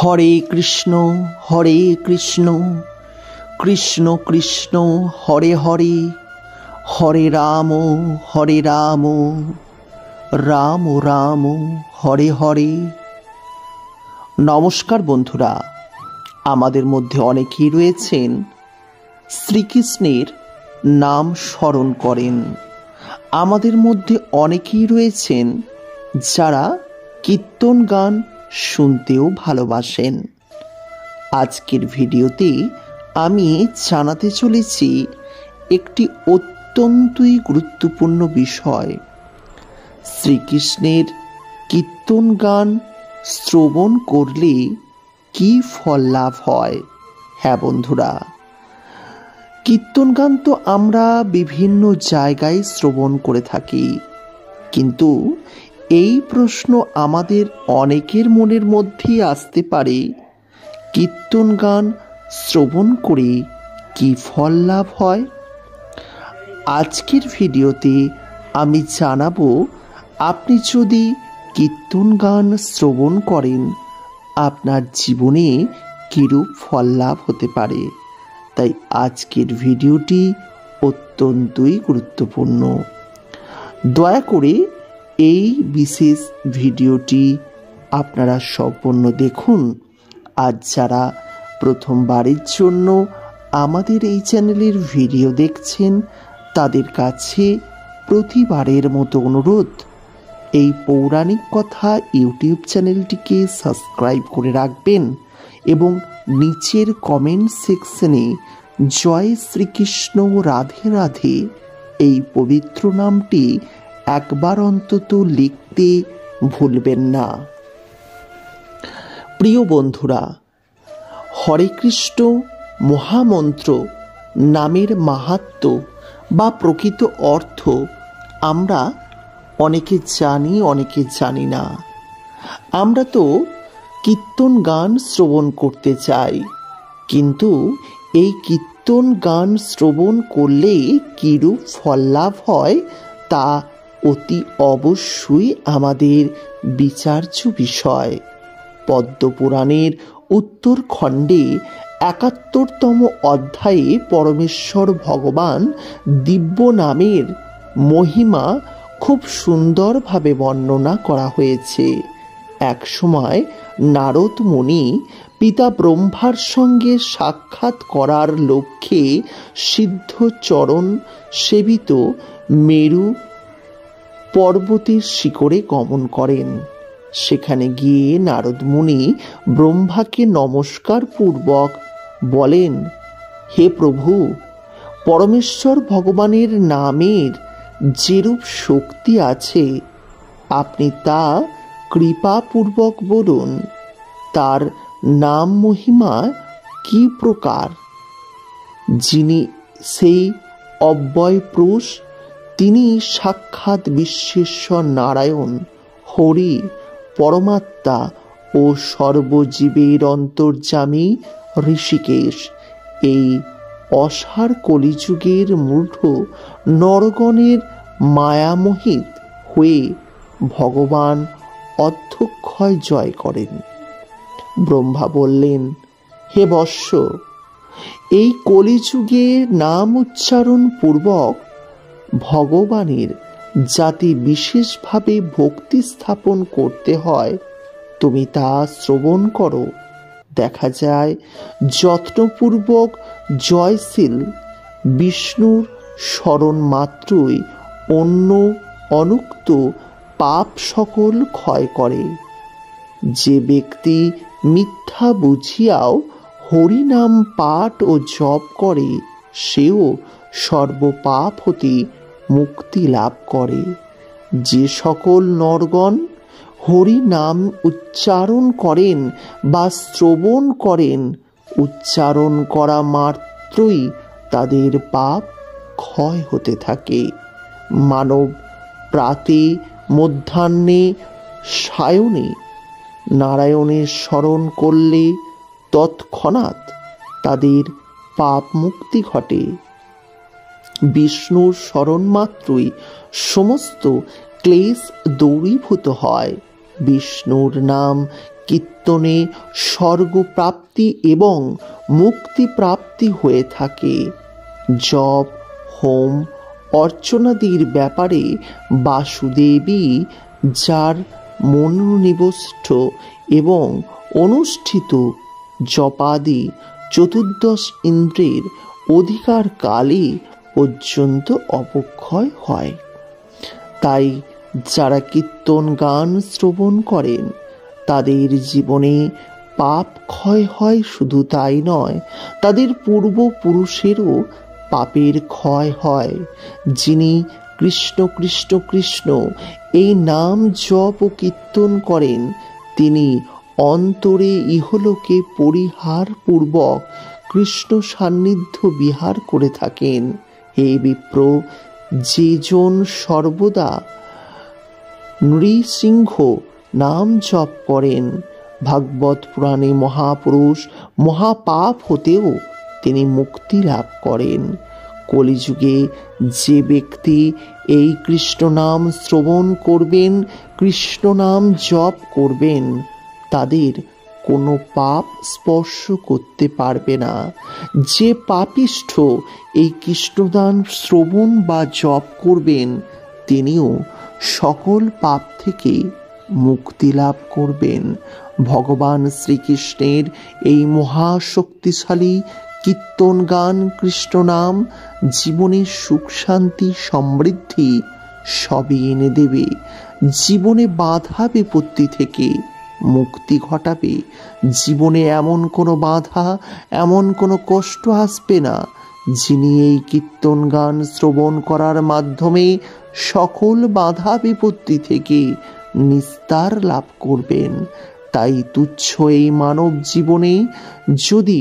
হরে কৃষ্ণ কৃষ্ণ কৃষ্ণ হরে হরে, হরে রাম রাম রাম হরে হরে। নমস্কার বন্ধুরা, আমাদের মধ্যে অনেকেই রয়েছেন শ্রীকৃষ্ণের নাম স্মরণ করেন। আমাদের মধ্যে অনেকেই রয়েছেন যারা কীর্তন গান শুনতেও ভালোবাসেন। আজকের ভিডিওতে আমি জানাতে চলেছি একটি অত্যন্তই গুরুত্বপূর্ণ বিষয়। শ্রীকৃষ্ণের কীর্তন গান শ্রবণ করলে কি ফল লাভ হয়। হ্যাঁ বন্ধুরা, কীর্তন গান তো আমরা বিভিন্ন জায়গায় শ্রবণ করে থাকি, কিন্তু এই প্রশ্ন আমাদের অনেকের মনের মধ্যেই আসতে পারে, কীর্তন গান শ্রবণ করে কি ফল লাভ হয়। আজকের ভিডিওতে আমি জানাবো, আপনি যদি কীর্তন গান শ্রবণ করেন আপনার জীবনে কিরূপ ফল লাভ হতে পারে। তাই আজকের ভিডিওটি অত্যন্তই গুরুত্বপূর্ণ। দয়া করে এই বিশেষ ভিডিওটি আপনারা সম্পূর্ণ দেখুন। আর যারা প্রথমবারের জন্য আমাদের এই চ্যানেলের ভিডিও দেখছেন তাদের কাছে প্রতিবারের মতো অনুরোধ, এই পৌরাণিক কথা ইউটিউব চ্যানেলটিকে সাবস্ক্রাইব করে রাখবেন এবং নিচের কমেন্ট সেকশনে জয় শ্রীকৃষ্ণ রাধে রাধে এই পবিত্র নামটি একবার অন্তত লিখতে ভুলবেন না। প্রিয় বন্ধুরা, হরে কৃষ্ণ মহামন্ত্র নামের মাহাত্ম্য বা প্রকৃত অর্থ আমরা অনেকে জানি, অনেকে জানি না। আমরা তো কীর্তন গান শ্রবণ করতে চাই, কিন্তু এই কীর্তন গান শ্রবণ করলে কিরূপ ফল লাভ হয় তা অতি অবশ্যই আমাদের বিচার্য বিষয়। পদ্মপুরাণের উত্তরখণ্ডে ৭১তম অধ্যায়ে পরমেশ্বর ভগবান দিব্য নামের মহিমা খুব সুন্দরভাবে বর্ণনা করা হয়েছে। এক সময় নারদ মুনি পিতা ব্রহ্মার সঙ্গে সাক্ষাৎ করার লক্ষ্যে সিদ্ধচরণ সেবিত মেরু পর্বতের শিখরে গমন করেন। সেখানে গিয়ে নারদ মুনি ব্রহ্মাকে নমস্কার পূর্বক বলেন, হে প্রভু, পরমেশ্বর ভগবানের নামের যেরূপ শক্তি আছে আপনি তা কৃপাপূর্বক বলুন। তার নাম মহিমা কি প্রকার? যিনি সেই অব্যয় পুরুষ, তিনি সাক্ষাৎ বিশ্বেশ্বর নারায়ণ, হরি, পরমাত্মা ও সর্বজীবের অন্তর্যামী ঋষিকেশ। এই অসার কলিযুগের মূঢ় নরগণের মায়ামোহিত হয়ে ভগবান অধ্যক্ষয় জয় করেন। ব্রহ্মা বললেন, হে বৎস, এই কলিযুগে নাম উচ্চারণ পূর্বক ভগবানের যাতে বিশেষভাবে ভক্তি স্থাপন করতে হয় তুমি তা শ্রবণ করো। দেখা যায় যত্নপূর্বক জয়শীল বিষ্ণুর স্মরণ মাত্রই অন্য অনুক্ত পাপ সকল ক্ষয় করে। যে ব্যক্তি মিথ্যা বুঝিয়াও হরিনাম পাঠ ও জপ করে সেও সর্বপাপ হতে মুক্তি লাভ করে। যে সকল নরগণ হরি নাম উচ্চারণ করেন বা শ্রবণ করেন, উচ্চারণ করা মাত্রই তাদের পাপ ক্ষয় হতে থাকে। মানব প্রাতে মধ্যাহ্নে সায়নে নারায়ণের স্মরণ করলে তৎক্ষণাৎ তাদের পাপ মুক্তি ঘটে। বিষ্ণুর স্মরণ মাত্রই সমস্ত ক্লেশ দূরীভূত হয়। বিষ্ণুর নাম কীর্তনে স্বর্গপ্রাপ্তি এবং মুক্তি প্রাপ্তি হয়ে থাকে। জপ, হোম, অর্চনাদির ব্যাপারে বাসুদেবী যার মনোনিবিষ্ট এবং অনুষ্ঠিত জপাদি চতুর্দশ ইন্দ্রের অধিকার কালে পর্যন্ত অবক্ষয় হয়। তাই যারা কীর্তন গান শ্রবণ করেন তাদের জীবনে পাপ ক্ষয় হয়। শুধু তাই নয়, তাদের পূর্বপুরুষেরও পাপের ক্ষয় হয়। যিনি কৃষ্ণ কৃষ্ণ কৃষ্ণ এই নাম জপ ও কীর্তন করেন তিনি অন্তরে ইহলোকে পরিহার পূর্বক কৃষ্ণ সান্নিধ্য বিহার করে থাকেন। হে বিপ্র, যেজন সর্বদা নৃসিংহ নাম জপ করেন, ভাগবত পুরাণে মহাপুরুষ মহাপাপ হতেও তিনি মুক্তি লাভ করেন। কলিযুগে যে ব্যক্তি এই কৃষ্ণ নাম শ্রবণ করবেন, কৃষ্ণ নাম জপ করবেন, তাদের কোনো পাপ স্পর্শ করতে পারবে না। যে পাপিষ্ঠ এই কৃষ্ণদান শ্রবণ বা জপ করবেন তিনিও সকল পাপ থেকে মুক্তি লাভ করবেন। ভগবান শ্রীকৃষ্ণের এই মহাশক্তিশালী কীর্তন গান কৃষ্ণ নাম জীবনের সুখ শান্তি সমৃদ্ধি সবই এনে দেবে। জীবনে বাধা বিপত্তি থেকে মুক্তি ঘটাবে। জীবনে এমন কোনো বাধা, এমন কোনো কষ্ট আসবে না যিনি এই কীর্তন গান শ্রবণ করার মাধ্যমে সকল বাধা বিপত্তি থেকে নিস্তার লাভ করবেন। তাই তুচ্ছ এই মানব জীবনে যদি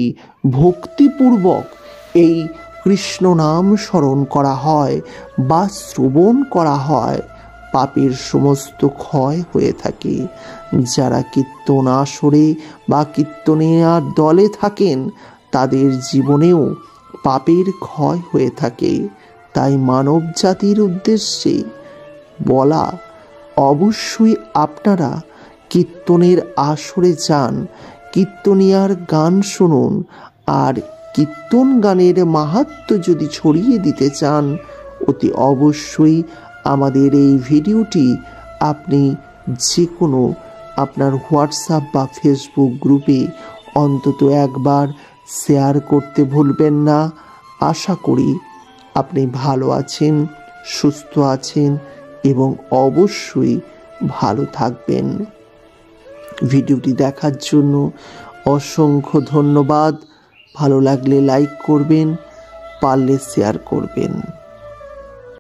ভক্তিপূর্বক এই কৃষ্ণ নাম স্মরণ করা হয় বা শ্রবণ করা হয়, পাপের সমস্ত ক্ষয় হয়ে থাকে। যারা কীর্তন আসরে বা কীর্তনের দলে থাকেন তাদের জীবনেও পাপের ক্ষয় হয়ে থাকে। তাই মানব জাতির উদ্দেশ্যে বলা, অবশ্যই আপনারা কীর্তনের আসরে যান, কীর্তনিয়ার গান শুনুন। আর কীর্তন গানের মাহাত্ম্য যদি ছড়িয়ে দিতে চান, অতি অবশ্যই আমাদের এই ভিডিওটি আপনি যে কোনো আপনার হোয়াটসঅ্যাপ বা ফেসবুক গ্রুপে অন্তত একবার শেয়ার করতে ভুলবেন না। আশা করি আপনি ভালো আছেন, সুস্থ আছেন এবং অবশ্যই ভালো থাকবেন। ভিডিওটি দেখার জন্য অসংখ্য ধন্যবাদ। ভালো লাগলে লাইক করবেন, পারলে শেয়ার করবেন।